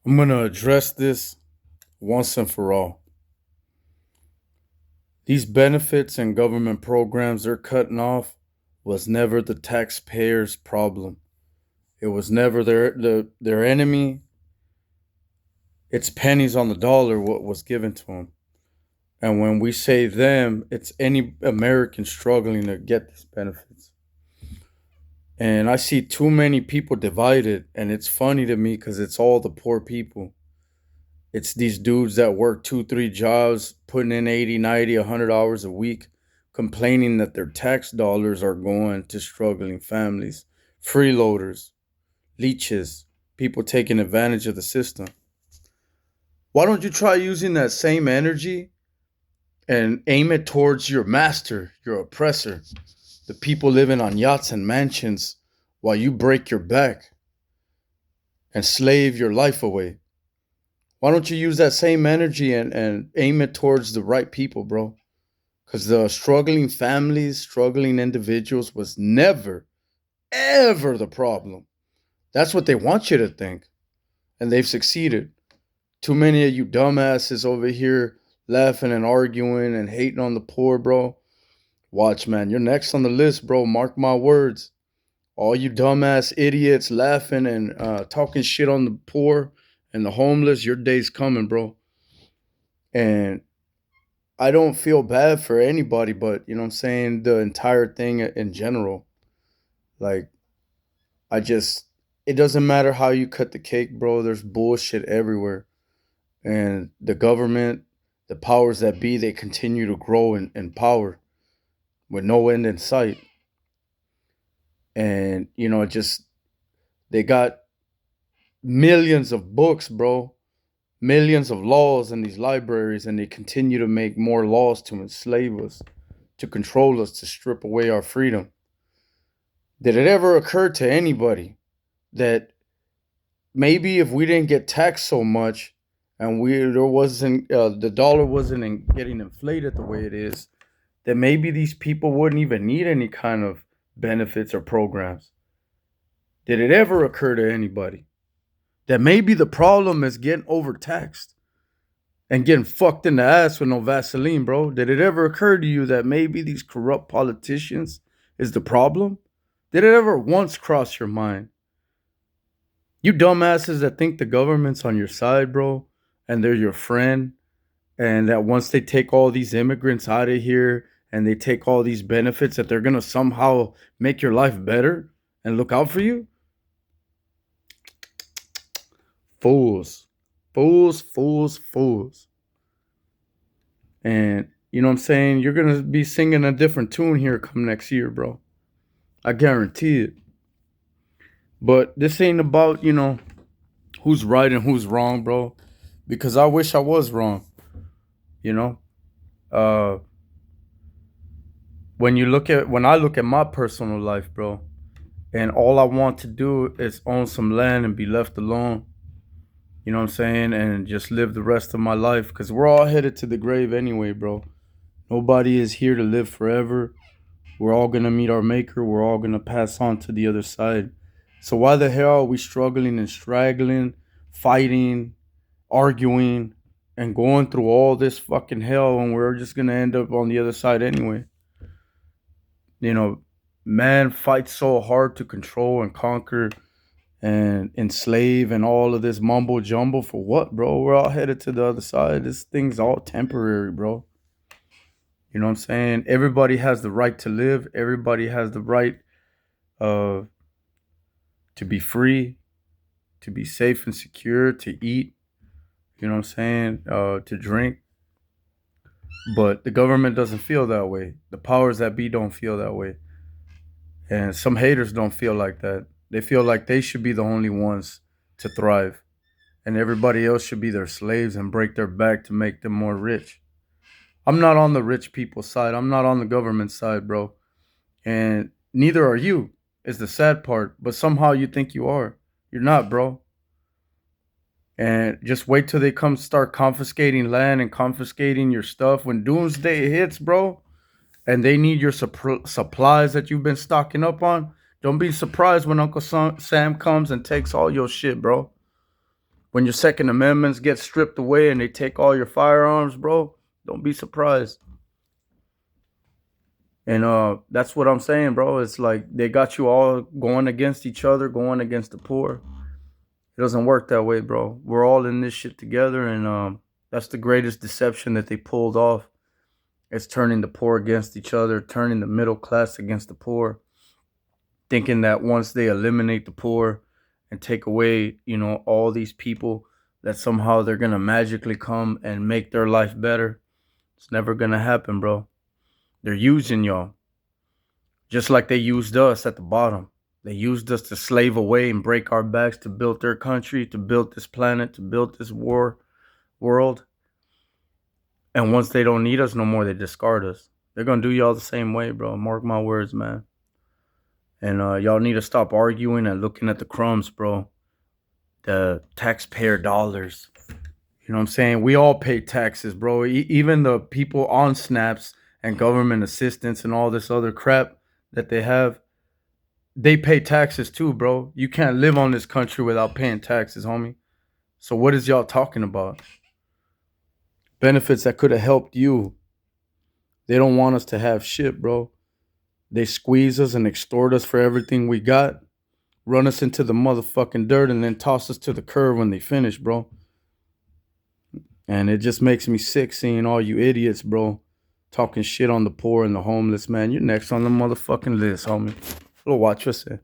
I'm going to address this once and for all. These benefits and government programs they're cutting off was never the taxpayers' problem. It was never their enemy. It's pennies on the dollar what was given to them. And when we say them, it's any American struggling to get these benefits. And I see too many people divided, and it's funny to me because it's all the poor people. It's these dudes that work two, three jobs, putting in 80, 90, 100 hours a week, complaining that their tax dollars are going to struggling families, freeloaders, leeches, people taking advantage of the system. Why don't you try using that same energy and aim it towards your master, your oppressor, the people living on yachts and mansions while you break your back and slave your life away? Why don't you use that same energy and aim it towards the right people, bro? Because the struggling families, struggling individuals was never, ever the problem. That's what they want you to think. And they've succeeded. Too many of you dumbasses over here laughing and arguing and hating on the poor, bro. Watch, man. You're next on the list, bro. Mark my words. All you dumbass idiots laughing and talking shit on the poor and the homeless, your day's coming, bro. And I don't feel bad for anybody, but you know what I'm saying? The entire thing in general. Like, I just, it doesn't matter how you cut the cake, bro. There's bullshit everywhere. And the government, the powers that be, they continue to grow in power with no end in sight. And, just, they got millions of books, bro, millions of laws in these libraries, and they continue to make more laws to enslave us, to control us, to strip away our freedom. Did it ever occur to anybody that maybe if we didn't get taxed so much and the dollar wasn't getting inflated the way it is, that maybe these people wouldn't even need any kind of benefits or programs? Did it ever occur to anybody that maybe the problem is getting overtaxed and getting fucked in the ass with no Vaseline, bro? Did it ever occur to you that maybe these corrupt politicians is the problem? Did it ever once cross your mind? You dumbasses that think the government's on your side, bro, and they're your friend, and that once they take all these immigrants out of here and they take all these benefits, that they're gonna somehow make your life better and look out for you? Fools. Fools, fools, fools. And you know what I'm saying? You're gonna be singing a different tune here come next year, bro. I guarantee it. But this ain't about, who's right and who's wrong, bro. Because I wish I was wrong, you know? Uh when I look at my personal life, bro, and all I want to do is own some land and be left alone, you know what I'm saying? And just live the rest of my life. Cause we're all headed to the grave anyway, bro. Nobody is here to live forever. We're all gonna meet our maker. We're all gonna pass on to the other side. So why the hell are we struggling and straggling, fighting, arguing, and going through all this fucking hell when we're just gonna end up on the other side anyway? You know, man fights so hard to control and conquer and enslave and all of this mumbo jumbo for what, bro? We're all headed to the other side. This thing's all temporary, bro. You know what I'm saying? Everybody has the right to live. Everybody has the right uh, to be free, to be safe and secure, to eat. You know what I'm saying? To drink. But the government doesn't feel that way. The powers that be don't feel that way. And some haters don't feel like that. They feel like they should be the only ones to thrive. And everybody else should be their slaves and break their back to make them more rich. I'm not on the rich people's side. I'm not on the government side, bro. And neither are you, is the sad part. But somehow you think you are. You're not, bro. And just wait till they come start confiscating land and confiscating your stuff. When doomsday hits, bro, and they need your supplies that you've been stocking up on, don't be surprised when Uncle Sam comes and takes all your shit, bro. When your Second Amendments get stripped away and they take all your firearms, bro, don't be surprised. And that's what I'm saying, bro. It's like they got you all going against each other, going against the poor. It doesn't work that way, bro. We're all in this shit together, and that's the greatest deception that they pulled off. It's turning the poor against each other, turning the middle class against the poor, thinking that once they eliminate the poor and take away, all these people, that somehow they're gonna magically come and make their life better. It's never gonna happen, bro. They're using y'all. Just like they used us at the bottom. They used us to slave away and break our backs to build their country, to build this planet, to build this world. And once they don't need us no more, they discard us. They're going to do y'all the same way, bro. Mark my words, man. And y'all need to stop arguing and looking at the crumbs, bro. The taxpayer dollars. You know what I'm saying? We all pay taxes, bro. Even the people on snaps and government assistance and all this other crap that they have, they pay taxes too, bro. You can't live on this country without paying taxes, homie. So what is y'all talking about? Benefits that could have helped you. They don't want us to have shit, bro. They squeeze us and extort us for everything we got, run us into the motherfucking dirt, and then toss us to the curb when they finish, bro. And it just makes me sick seeing all you idiots, bro, talking shit on the poor and the homeless, man. You're next on the motherfucking list, homie. Lo watch yourself.